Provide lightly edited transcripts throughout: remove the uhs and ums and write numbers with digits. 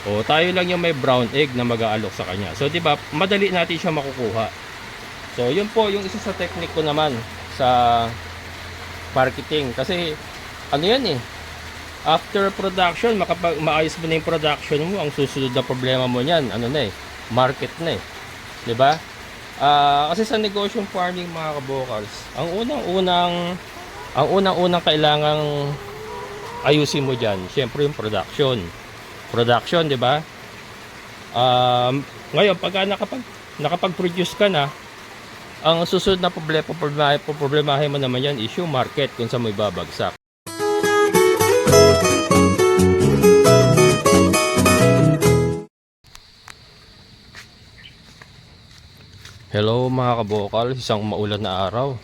O tayo lang yung may brown egg na mag-aalok sa kanya. So 'di ba, madali natin siya makukuha. So yun po yung isa sa technique ko naman sa marketing. Kasi ano yan eh, after production, maayos mo na yung production mo, ang susunod na problema mo niyan, ano na eh, market na eh. 'Di ba? Kasi sa negosyong farming mga kabokals, ang unang-unang kailangang ayusin mo diyan, syempre yung production. Production, 'di ba? Ngayon pagka nakapag-produce ka na, ang susunod na problemahin mo naman yan is yung market kung saan mo ibabagsak. Hello mga kabokal, isang maulan na araw.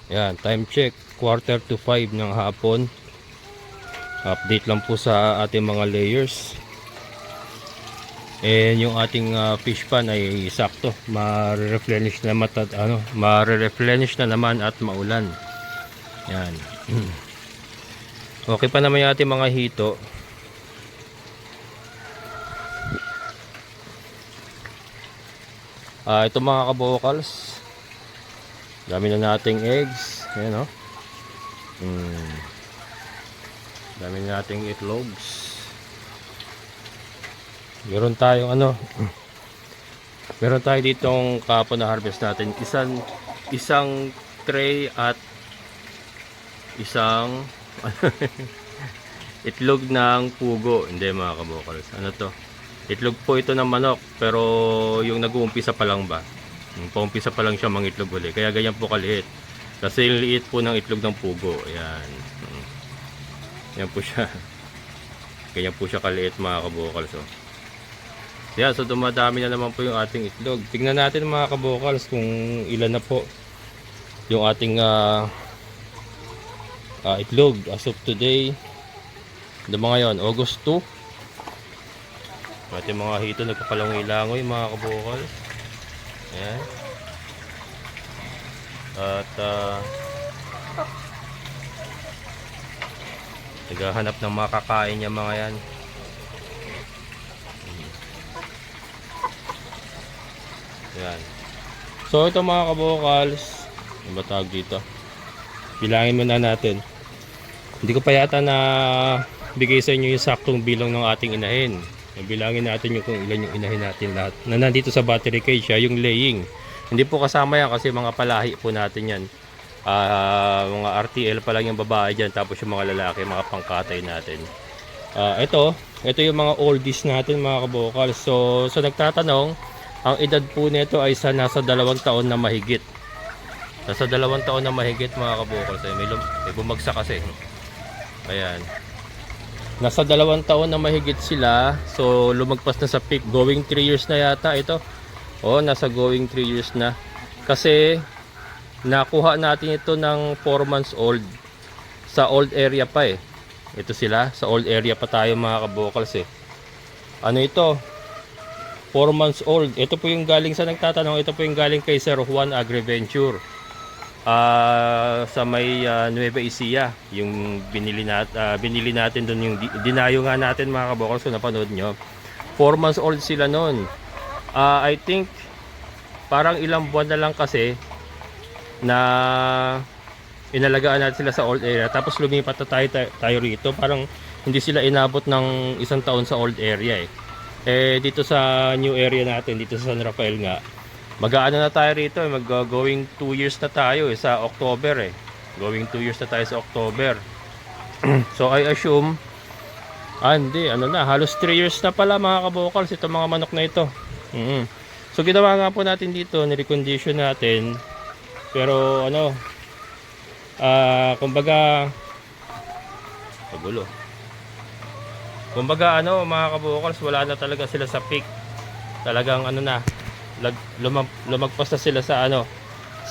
Yan, time check, 4:45 ng hapon. Update lang po sa ating mga layers. And yung ating fish pan ay sakto, ma-replenish na ma-replenish na naman at maulan. Yan. Okay pa naman yung ating mga hito. Ito mga kabokals, dami na nating eggs. Ayan, oh. Dami na nating itlogs. Meron tayong meron tayo ditong kapon na harvest natin, isang tray at isang itlog ng pugo. Hindi mga kabokals, ano to, itlog po ito ng manok, pero yung nag-uumpisa pa lang ba, paumpisa pa lang siya mangitlog uli, kaya ganyan po kaliit, kasi liit po ng itlog ng pugo. Ayan, yan po siya, ganyan po siya kaliit mga kabokals. Yan, so dumadami na naman po yung ating itlog. Tingnan natin mga kabokals kung ilan na po yung ating itlog as of today. Ngayon, August 2. Ating mga hito nagpapalangoy-langoy mga kabokals. Ayan. At naghahanap ng makakain niya mga yan. Yan. So ito mga kabokals, ano ba tawag dito? Bilangin muna natin. Hindi ko pa yata na bigay sa inyo yung saktong bilang ng ating inahin. Bilangin natin yung kung ilan yung inahin natin lahat na nandito sa battery cage, yung laying. Hindi po kasama yan kasi mga palahi po natin yan. Mga RTL pa lang yung babae dyan, tapos yung mga lalaki, mga pangkatay natin. Ito yung mga oldies natin mga kabokals. So nagtatanong, ang edad po nito ay nasa 2 taon na mahigit. Nasa 2 taon na mahigit mga kabokals. May bumagsak kasi. Ayan. Nasa 2 taon na mahigit sila. So lumagpas na sa peak. Going 3 years na yata ito. Nasa going 3 years na. Kasi nakuha natin ito ng 4 months old. Sa old area pa eh. Ito sila. Sa old area pa tayo mga kabokals eh. Ano ito? 4 months old. Ito po yung galing sa nagtatanong. Ito po yung galing kay Sir Juan Agriventure. Sa may Nueva Ecija. Yung binili natin doon. Yung dinayo nga natin mga kabokals. So napanood nyo. 4 months old sila noon. I think parang ilang buwan na lang kasi na inalagaan natin sila sa old area. Tapos lumipat na tayo rito. Parang hindi sila inabot ng 1 taon sa old area eh. Dito sa new area natin, dito sa San Rafael nga, mag-aano na tayo rito, going 2 years na tayo sa October eh. Going 2 years na tayo sa October. So I assume hindi, halos 3 years na pala mga kabokals itong mga manok na ito. So ginawa nga po natin dito, nirecondition natin. Pero kumbaga pagulo. Kumbaga mga kabokals, wala na talaga sila sa peak. Talagang lumagpas na sila sa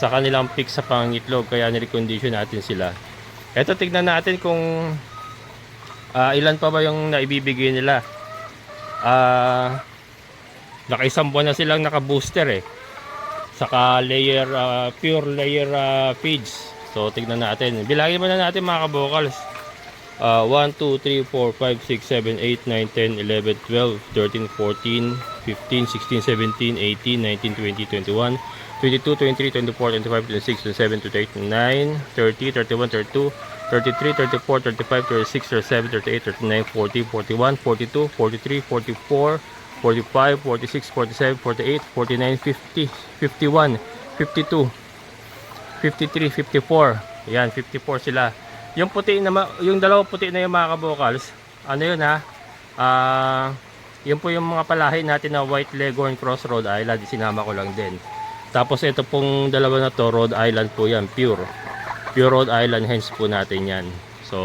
kanilang peak sa pangitlog, kaya nirecondition natin sila. Eto, tignan natin kung ilan pa ba yung naibibigay nila. Naka-1 buwan na silang naka-booster eh. Saka pure layer feeds. So tignan natin. Bilangin muna natin mga kabokals. 1, 2, 3, 4, 5, 6, 7, 8, 9, 10, 11, 12, 13, 14, 15, 16, 17, 18, 19, 20, 21, 22, 23, 24, 25, 26, 27, 28, 29, 30, 31, 32, 33, 34, 35, 36, 37, 38, 39, 40, 41, 42, 43, 44, 45, 46, 47, 48, 49, 50, 51, 52, 53, 54. Yan, 54 sila. Yung puti na yung dalawang puti na yung mga kabokals, ano yun ha? Yun po yung mga palahi natin na White Leghorn Cross Rhode Island, sinama ko lang din. Tapos ito pong dalawa na to, Rhode Island po yan, pure Rhode Island hens po natin yan. So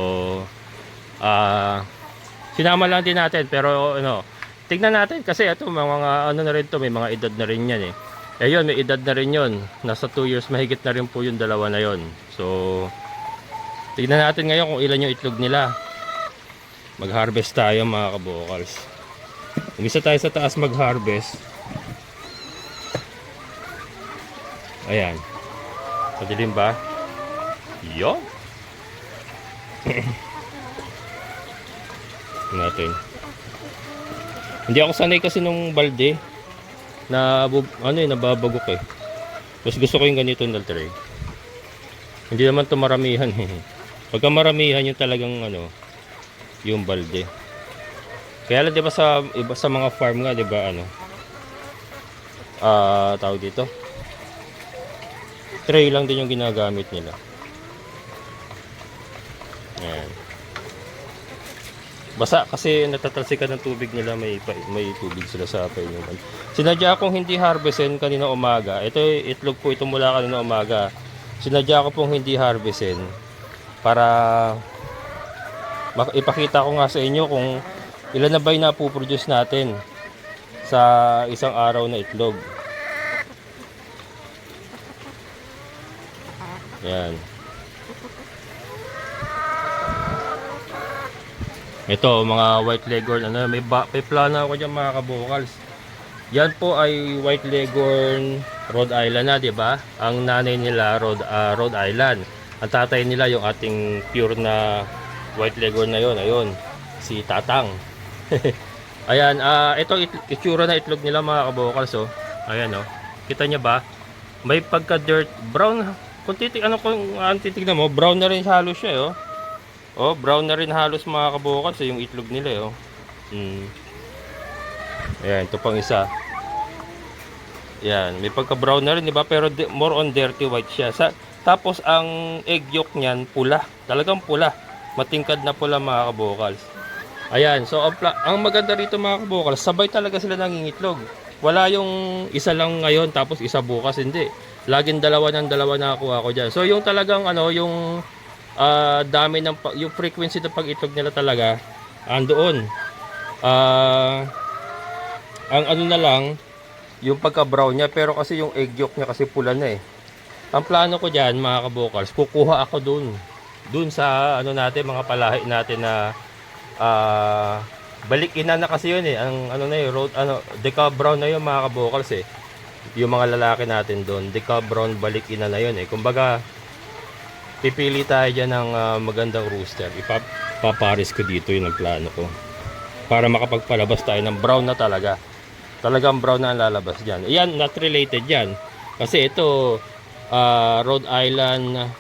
sinama lang din natin, pero ano, tignan natin kasi ito mga ano na rin to, may mga edad na rin yan eh. Ayun, may edad na rin yun, nasa 2 years mahigit na rin po yung dalawa na yon. So tignan natin ngayon kung ilan yung itlog nila. Mag-harvest tayo mga kabokals. Umisa tayo sa taas mag-harvest. Ayan. Madilim ba? Yo. Natin. Hindi ako sanay kasi nung balde na ano nababagok eh. Mas gusto ko yung ganito na tray. Hindi naman to maramihan eh. Pagka maramihan yung talagang ano, yung balde. Kaya lang 'di ba sa iba sa mga farm nga 'di ba ano? Tawag dito. Tray lang din yung ginagamit nila. Ayan. Basa kasi natatalsikan ng tubig nila, may tubig sila sa painuman. Sinadya akong hindi harvestin kanina umaga. Ito itlog po ito mula kanina umaga. Sinadya ko pong hindi harvestin para ipakita ko nga sa inyo kung ilan na ba yung napuproduce natin sa isang araw na itlog. Yan. Ito mga White Leghorn, ano, may plano ako diyan mga kabokals. Yan po ay White Leghorn Rhode Island na, 'di ba? Ang nanay nila Rhode Island. Ang tatay nila yung ating pure na White Leghorn na 'yon, ayun, si Tatang. Ayan, ito itsura na itlog nila mga kabokals, oh. Ayan, oh. Kita niyo ba? May pagka dirt brown. Kung titignan mo, brown na rin halos siya, oh. Oh, brown na rin halos mga kabokals yung itlog nila, oh. Ayan, ito pang isa. Ayan, may pagka-brown na rin, di ba? Pero more on dirty white siya. Tapos ang egg yolk niyan pula. Talagang pula. Matingkad na pula mga kabokals. Ayan, so ang maganda rito mga kabokals, sabay talaga sila nangingitlog. Wala yung isa lang ngayon tapos isa bukas, hindi. Laging dalawa nakakuha ko diyan. So yung talagang ano, yung dami ng yung frequency ng pag-itlog nila talaga andoon. Ang ano na lang yung pagka-brown niya, pero kasi yung egg yolk niya kasi pula na eh. Ang plano ko diyan mga kabokals, kukuha ako doon sa ano natin, mga palahi natin na balik ina na kasi yun eh. Ang ano na yun, deca brown na yun mga kabokals eh. Yung mga lalaki natin doon, deca brown balik ina na yun eh. Kumbaga pipili tayo dyan ng magandang rooster. Ipaparis ko dito yung plano ko para makapagpalabas tayo ng brown na talaga. Talagang brown na ang lalabas dyan. Ayan, not related yan kasi ito Rhode Island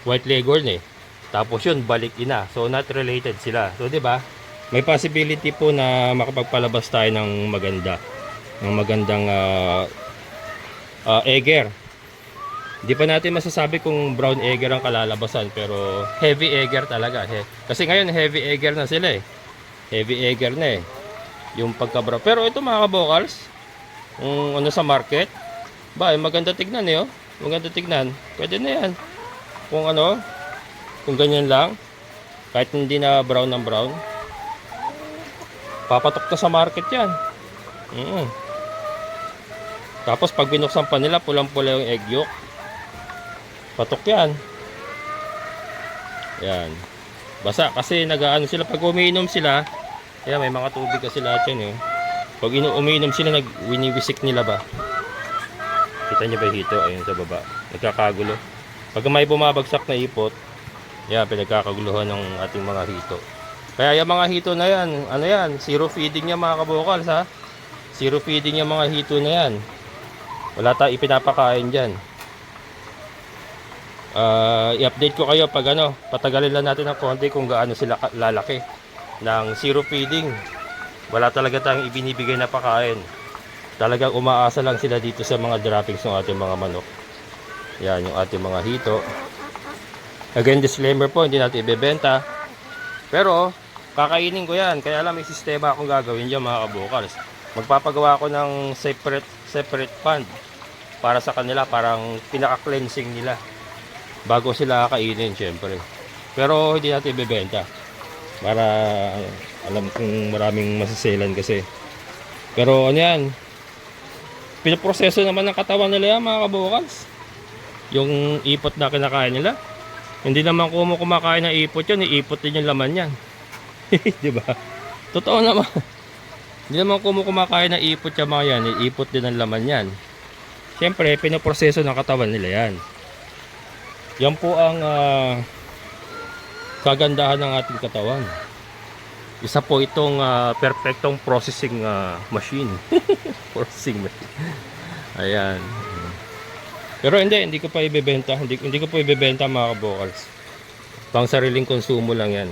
White Leghorn eh. Tapos yun balik ina, so not related sila. So 'di ba, may possibility po na makapagpalabas tayo ng magandang egger. Hindi pa natin masasabi kung brown egger ang kalalabasan, pero heavy egger talaga. Kasi ngayon heavy egger na sila eh. Heavy egger na eh. Yung pagka-brown. Pero ito mga kabokals, ano sa market, ba, maganda tignan eh, oh. Maganda tignan. Pwede na yan. Kung ganyan lang, kahit hindi na brown ng brown, papatok na sa market yan. Tapos pag binuksan pa nila, pulang-pula yung egg yolk, patok yan. Yan. Basa kasi nag-aano sila pag umiinom sila. Kaya may mga tubig kasi lahat yan eh. Pag umiinom sila, winiwisik nila ba. Kita nyo ba hito? Ayun sa baba. Nagkakagulo. Pag may bumabagsak na ipot, Yan, pinagkakaguluhan ng ating mga hito. Kaya yung mga hito na yan, ano yan, zero feeding yan mga kabukals ha. Zero feeding yung mga hito na yan. Wala tayong ipinapakain dyan. I-update ko kayo pag ano, patagalin lang natin ng konti kung gaano sila lalaki ng zero feeding. Wala talaga tayong ibinibigay na pakain. Talagang umaasa lang sila dito sa mga droppings ng ating mga manok. Yan yung ating mga hito. Again, disclaimer po, hindi natin ibebenta. Pero kakainin ko yan, kaya alam may sistema akong gagawin dyan mga kabukals. Magpapagawa ako ng separate pond para sa kanila, parang pinaka-cleansing nila bago sila kainin syempre. Pero hindi natin ibebenta para alam kong maraming masiselan kasi. Pero ano yan, pinaproseso naman ng katawan nila yan mga kabukals. Yung ipot na kinakain nila, hindi naman kumakain ng ipot yan, iipot din yung laman yan. Diba? Totoo naman. Hindi naman kumakain ng ipot yung mga yan, iipot din ang laman yan. Siyempre, pinaproseso ng katawan nila yan. Yan po ang kagandahan ng ating katawan. Isa po itong perfectong processing machine. Processing machine. Ayan. Pero hindi ko pa ibebenta. Hindi ko pa ibebenta mga kabukals. Pang sariling konsumo lang yan.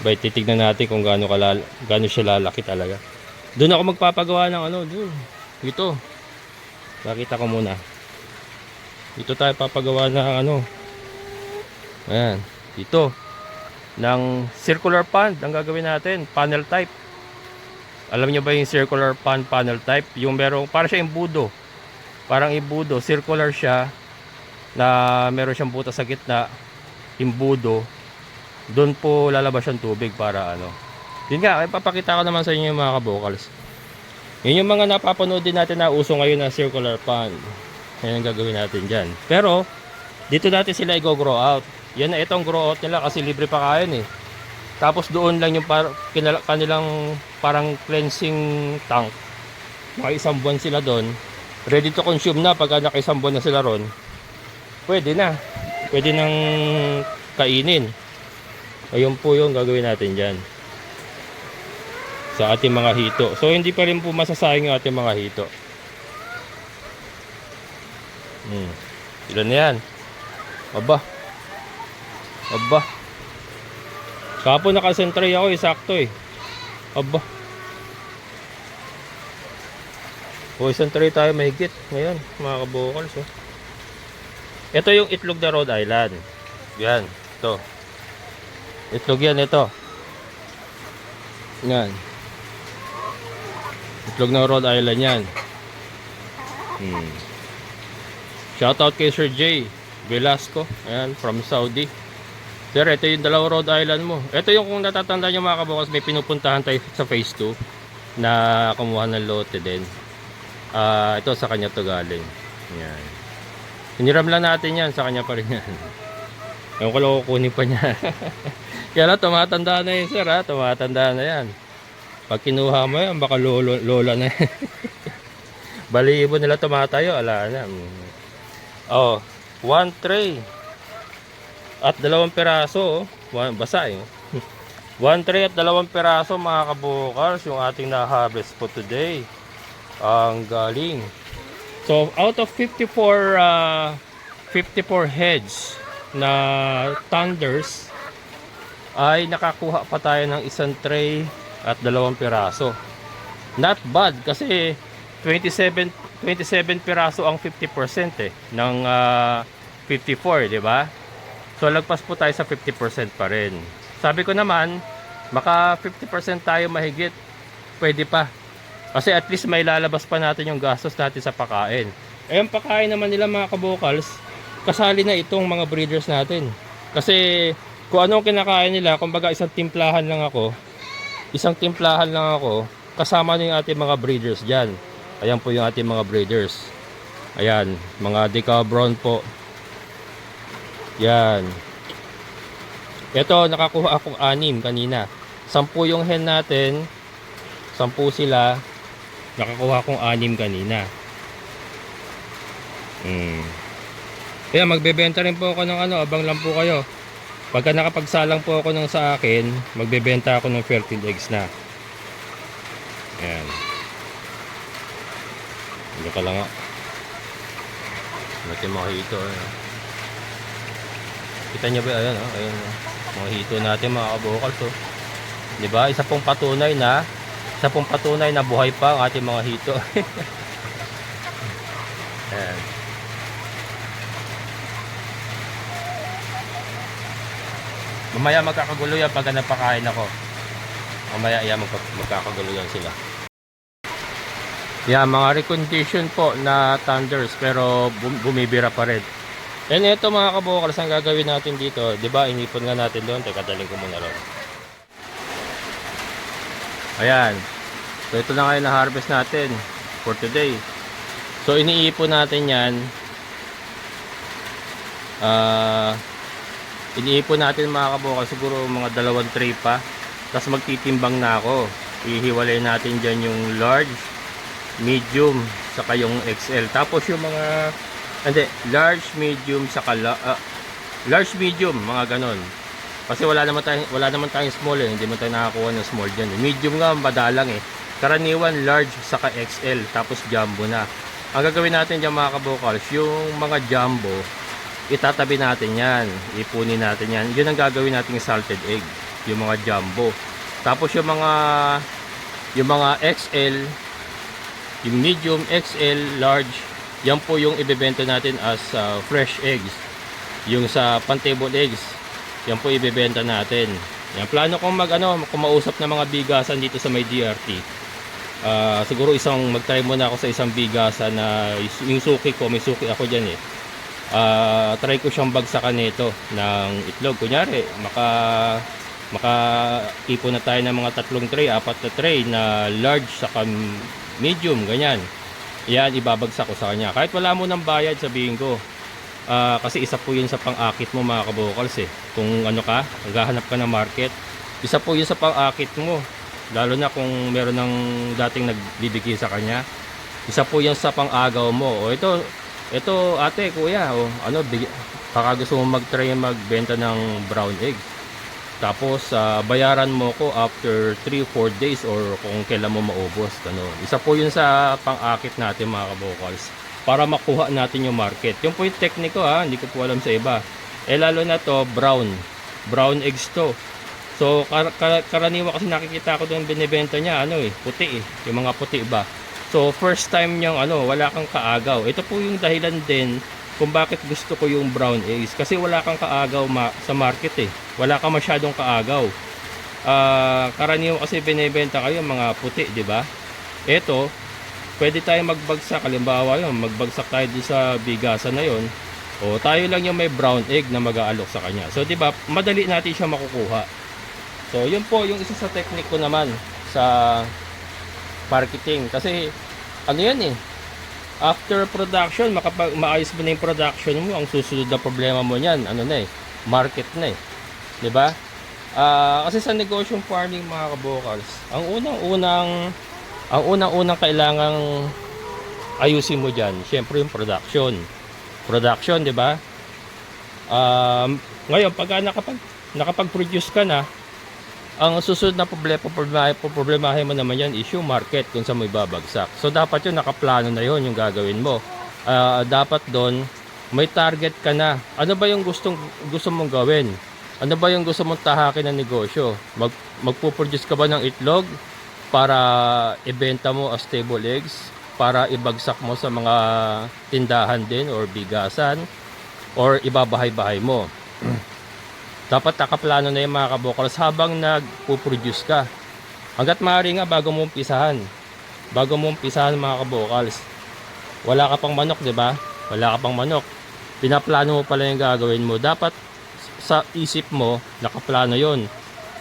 Bay, titignan natin kung gaano siya lalaki talaga. Doon ako magpapagawa ng ano, doon. Ito. Nakita ko muna. Dito tayo papagawa ng ano. Ayan. Dito. Ng circular pond. Ang gagawin natin. Panel type. Alam niyo ba yung circular pond panel type? Yung merong, para siya imbudo. Parang imbudo. Circular siya. Na meron siyang butas sa gitna. Imbudo. Doon po lalabas yung tubig para ano. Yun nga. Ipapakita ko naman sa inyo yung mga kabukals. Yun yung mga napapanood din natin na uso ngayon na circular pond. Yan ang gagawin natin dyan. Pero, dito natin sila i-grow out. Yan na itong grow out nila kasi libre pa kain eh. Tapos doon lang yung kanilang parang cleansing tank. Mga isang buwan sila doon. Ready to consume na pagka naka-isang buwan na sila ron. Pwede na. Pwede nang kainin. Ayun po yung gagawin natin dyan. Sa ating mga hito. So hindi pa rin po masasayang yung ating mga hito. Ilan na yan? Aba. Kapon nakasentray ako eh. Sakto eh. Aba. O isang tray tayo mahigit ngayon mga kabukals oh. Ito yung itlog na Rhode Island. Yan. Ito. Itlog yan ito. Yan. Itlog na Rhode Island yan. Shoutout kay Sir J Velasco. Ayan, from Saudi. Sir, ito yung dalawang Rhode Island mo. Ito yung kung natatanda nyo mga kabukas, may pinupuntahan tayo sa phase 2 na kumuha ng lote din. Ito sa kanya to galing. Ayan. Hiniram lang natin yan, sa kanya pa rin yan. Ewan ko lang kukunin pa niya. Kaya lang, tumatanda na yun sir ha. Tumatanda na yan. Pag kinuha mo yan, baka lola na yan. Balibo nila tumatayo, ala na. Oh, 1 tray. At 2 piraso, basa eh. 1 tray at 2 piraso mga kabukals, yung ating na-harvest po today. Ang galing. So, out of 54 heads na thunders, ay nakakuha pa tayo ng 1 tray at 2 piraso. Not bad kasi 27 piraso ang 50% eh ng 54, di ba? So lagpas po tayo sa 50% pa rin. Sabi ko naman, maka 50% tayo mahigit. Pwede pa. Kasi at least may lalabas pa natin yung gastos natin sa pagkain. Eh yung pagkain naman nila mga kabukals, kasali na itong mga breeders natin. Kasi kung anong kinakain nila, kumbaga isang timplahan lang ako, kasama na yung ating mga breeders dyan. Ayan po yung ating mga breeders. Ayan, mga decal brown po. Yan. Ito, nakakuha akong 6 kanina. 10 yung hen natin. 10 sila. Nakakuha akong 6 kanina. Kaya magbebenta rin po ako ng ano, abang lang po kayo. Pagka nakapagsalang po ako ng sa akin, magbebenta ako ng fertile eggs na. Ayan. Hindi ka lang nga. Natin mga hito. Ayan. Kita nyo ba? Ayan, oh, ayan. Mga hito natin mga kabukals. Oh. Diba? Isa pong patunay na buhay pa ang ating mga hito. Ayan. Mamaya magkakagulo yan pagka napakain ako. Mamaya yan magkakagulo yan sila. Yan, mga recondition po na thunders pero bumibira pa rin. And ito mga kabukals, ang gagawin natin dito, di ba inipon nga natin doon. Teka, daling ko muna ron. Ayan. So ito na ngayon na harvest natin for today. So iniipon natin yan. Iniipon natin mga kabukals, siguro mga 2 tray pa. Tapos magtitimbang na ako. Ihiwalay natin dyan yung large, medium, saka yung XL. Tapos yung mga large, medium, saka large, medium, mga ganon. Kasi wala naman tayong small eh. Hindi man tayo nakakuha ng small dyan. Medium nga madalang eh. Karaniwan large saka XL, tapos jumbo na. Ang gagawin natin dyan mga kabukals, yung mga jumbo, itatabi natin yan, ipunin natin yan. Yun ang gagawin natin salted egg, yung mga jumbo. Tapos yung mga XL, yung medium, XL, large, yan po yung ibebenta natin as fresh eggs. Yung sa pan-table eggs, yan po ibebenta natin. Yan, plano kong kumausap ng mga bigasan dito sa may DRT. Siguro mag-try muna ako sa isang bigasan na yung suki ko, may suki ako dyan eh. Try ko siyang bagsakan nito ng itlog. Kunyari, maka-ipon na tayo ng mga 3 tray, 4 na tray na large saka medium, ganyan. Yan, ibabagsak ko sa kanya. Kahit wala mo ng bayad, sabihin ko. Kasi isa po yun sa pang-akit mo mga kabukals eh. Kung naghahanap ka ng market, isa po yun sa pang-akit mo. Lalo na kung meron ng dating nagbibigay sa kanya. Isa po yan sa pang-agaw mo. O ito ate, kuya, baka gusto mo mag-try magbenta ng brown egg. Tapos bayaran mo ko after 3-4 days or kung kailan mo maubos. Isa po yun sa pang-akit natin mga kabukals, para makuha natin yung market. Yung po yung tekniko hindi ko po alam sa iba. Lalo na to brown eggs to. So karaniwan kasi nakikita ko doon binibenta niya puti eh, yung mga puti ba. So first time niyang wala kang kaagaw. Ito po yung dahilan din kung bakit gusto ko yung brown eggs, kasi wala kang kaagaw sa market eh. Wala kang masyadong kaagaw. Karaniwan kasi binibenta kayo mga puti, di ba? Ito, pwede tayo magbagsak. Halimbawa magbagsak tayo doon sa bigasan na yon. O tayo lang yung may brown egg na mag-aalok sa kanya. So di ba, madali natin siya makukuha. So yun po yung isa sa technique ko naman sa marketing. Kasi yan eh, after production, maayos mo na yung production mo, ang susunod na problema mo niyan, market na eh. 'Di ba? Kasi sa negosyong farming mga kabukals, ang unang-unang kailangang ayusin mo diyan, syempre yung production. Production, 'di ba? Ngayon pagka nakapag-produce ka na, ang susunod na problemahin mo naman yan is yung market kung saan mo ibabagsak. So dapat yun, nakaplano na yun yung gagawin mo. Dapat doon may target ka na. Ano ba yung gusto mong gawin? Ano ba yung gusto mong tahakin ng negosyo? Magpuproduce ka ba ng itlog para ibenta mo as table eggs? Para ibagsak mo sa mga tindahan din or bigasan? Or ibabahay-bahay mo? Dapat nakaplano na yung mga kabukals habang nagpo-produce ka. Hanggat maaari nga bago mo umpisahan mga kabukals. Wala ka pang manok, 'di ba? Wala ka pang manok. Pinaplano mo pala yung gagawin mo. Dapat sa isip mo nakaplano 'yon.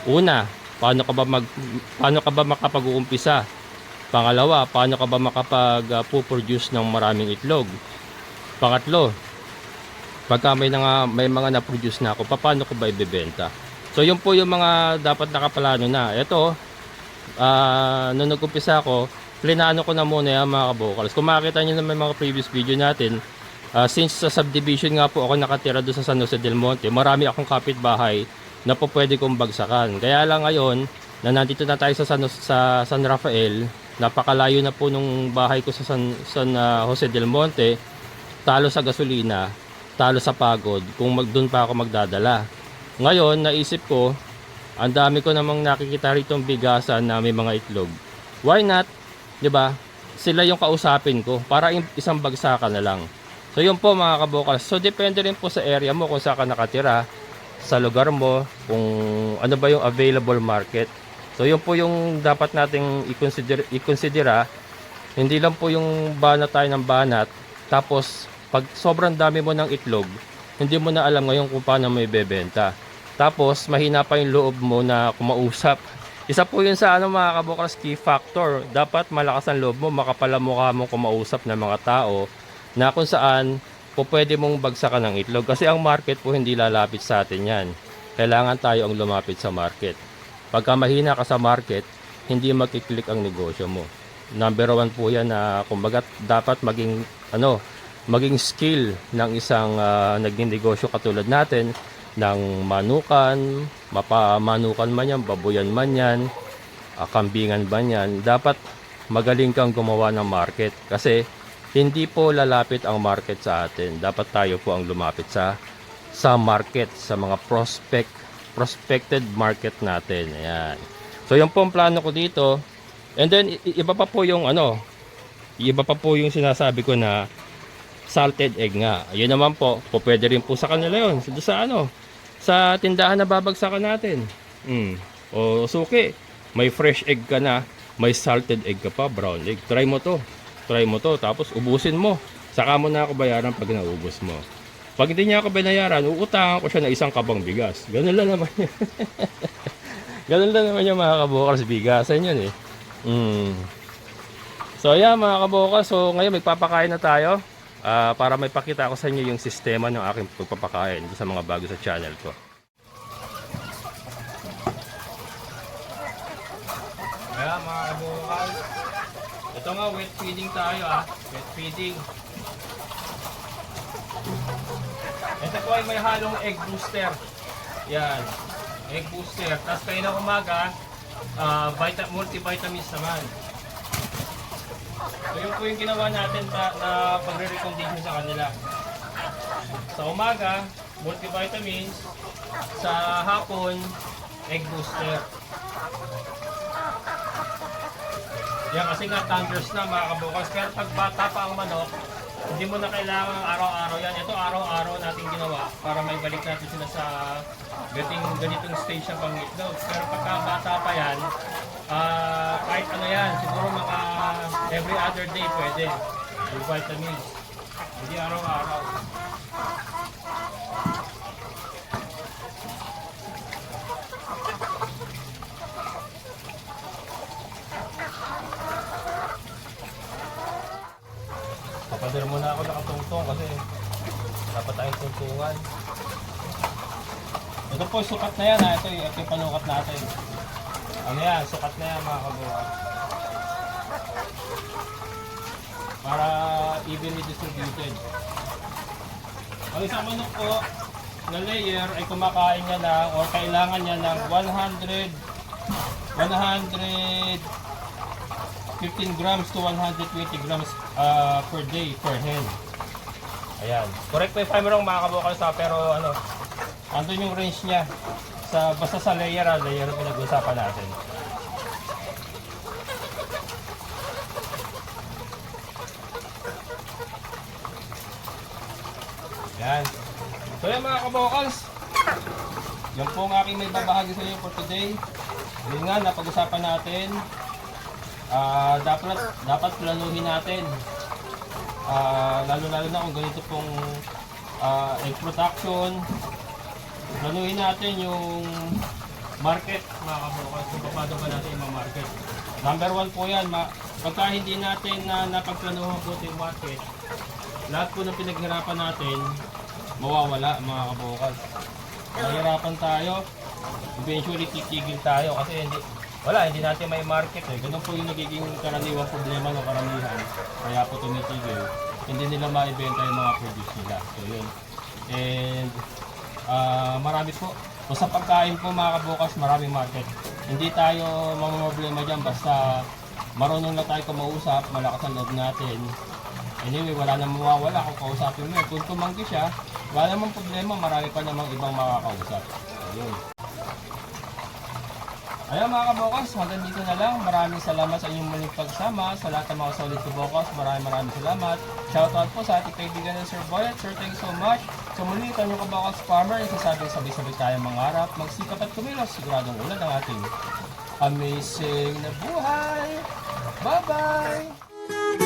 Una, paano ka ba makapag-uumpisa? Pangalawa, paano ka ba makapag-produce ng maraming itlog? Pangatlo, pagka may mga na-produce na ako, paano ko ba ibebenta? So yun po yung mga dapat nakaplano na. Ito, nung nag-umpisa ako, plinano ko na muna yung mga kabukals. Kung makikita nyo naman mga previous video natin, Since sa subdivision nga po ako nakatira doon sa San Jose del Monte, marami akong kapitbahay na po pwede kong bagsakan. Kaya lang ngayon, na nandito na tayo sa San Rafael, napakalayo na po nung bahay ko sa San Jose del Monte, talo sa gasolina, talo sa pagod, kung doon pa ako magdadala. Ngayon, naisip ko, ang dami ko namang nakikita rito bigasan na may mga itlog. Why not? 'Di ba? Sila yung kausapin ko para isang bagsakan na lang. So yun po mga kabukals. So depende rin po sa area mo kung saan ka nakatira, sa lugar mo, kung ano ba yung available market. So yun po yung dapat nating i-considera. Hindi lang po yung banat tayo ng banat. Tapos pag sobrang dami mo ng itlog, hindi mo na alam ngayon kung paano may bebenta. Tapos mahina pa yung loob mo na kumausap. Isa po yun sa mga kabukals, key factor. Dapat malakas ang loob mo, makapalamukha mo kumausap ng mga tao na kung saan po pwede mong bagsakan ng itlog. Kasi ang market po hindi lalapit sa atin yan. Kailangan tayo ang lumapit sa market. Pagka mahina ka sa market, hindi magkiklik ang negosyo mo. Number 1 po yan na kumbaga dapat maging skill ng isang nagninegosyo katulad natin ng manukan, mapamanukan man yan, babuyan man yan, kambingan man yan. Dapat magaling kang gumawa ng market kasi hindi po lalapit ang market sa atin. Dapat tayo po ang lumapit sa market, sa mga prospected market natin. Ayan. So yun po ang plano ko dito. And then iba pa po yung sinasabi ko na salted egg nga. Ayun naman po, pwede rin po sa kanila yun. Sa tindahan na babagsakan natin. O suki, may fresh egg ka na, may salted egg ka pa, brown egg. Try mo to, tapos ubusin mo. Saka mo na ako bayaran pag naubos mo. Pag hindi niya ako binayaran, uutangan ko siya na isang kabang bigas. Ganun lang naman yun. Ganun lang naman yung mga kabukals, bigasan yun eh. So yeah mga kabukals, so ngayon magpapakain na tayo. Para may pakita ko sa inyo yung sistema ng aking pagpapakain sa mga bago sa channel ko. Kaya mga kabukals, ito nga wet feeding tayo wet feeding. Ito po ay may halong egg booster. Yan, egg booster. Tapos kayo na umaga, multivitamins naman. So yun po yung ginawa natin na pagre-recommendation sa kanila. Sa umaga, multivitamins. Sa hapon, egg booster. Yan kasi nga thunders na mga kabukals. Pero pag bata pa ang manok, hindi mo na kailangan araw-araw yan. Ito araw-araw natin ginawa para may balik natin sila sa ganitong stage na pangitlog. Pero pagka bata pa yan, kahit ano yan, siguro mga every other day pwede. Yung vitamins. Hindi araw-araw. Papader muna ako nakatungtong kasi dapat tayong tungtungan. Ito po sukat na yan ito yung panukat natin. Ano yan, sukat na yan mga kabuhat. Para evenly distributed. Ang isang manok po na layer ay kumakain niya na o kailangan niya ng 15 grams to 120 grams per day per hen. Ayan. Correct me if I'm wrong mga kabukals pero andun yung range niya. Basta sa layer ang pinag-usapan natin. Yan. So yan mga kabukals. Yan po ang aking may babahagi sa inyo for today. Yun nga, napag-usapan natin. Dapat planuhin natin. Lalo-lalo na kung ganito pong egg production. Planuhin natin yung market mga kabukals. Kung paano ba natin yung market. Number 1 po yan. Pagka hindi natin napagplanuhan po yung market, lahat po ng pinaghirapan natin mawawala mga kabukals. Mahirapan tayo, eventually titigil tayo kasi wala, hindi natin may market eh. Ganun po yung nagiging karaniwang problema ng karamihan. Kaya po tumitigil. Hindi nila maibenta yung mga produce nila. So yun. And marami po. So sa pagkain po mga kabukas, maraming market. Hindi tayo mamamroblema dyan basta marunong na tayo kumausap, malakas ang loob natin. Anyway, wala namang mawawala kung kausapin mo. Kung tumanggi siya, wala namang problema, marami pa namang ibang makakausap. Ayun. Ayun mga kabukas, hanggang dito na lang. Maraming salamat sa inyong muling pagsama. Sa lahat ng mga solid kabukas, maraming salamat. Shoutout po sa ating kaibigan ng Sir Boyet. Sir, thank you so much. So muli, ito yung kabukas farmer. Isasabing sabay-sabay tayong mangarap. Magsikap at kumilos. Siguradong ulan ang ating amazing na buhay. Bye-bye!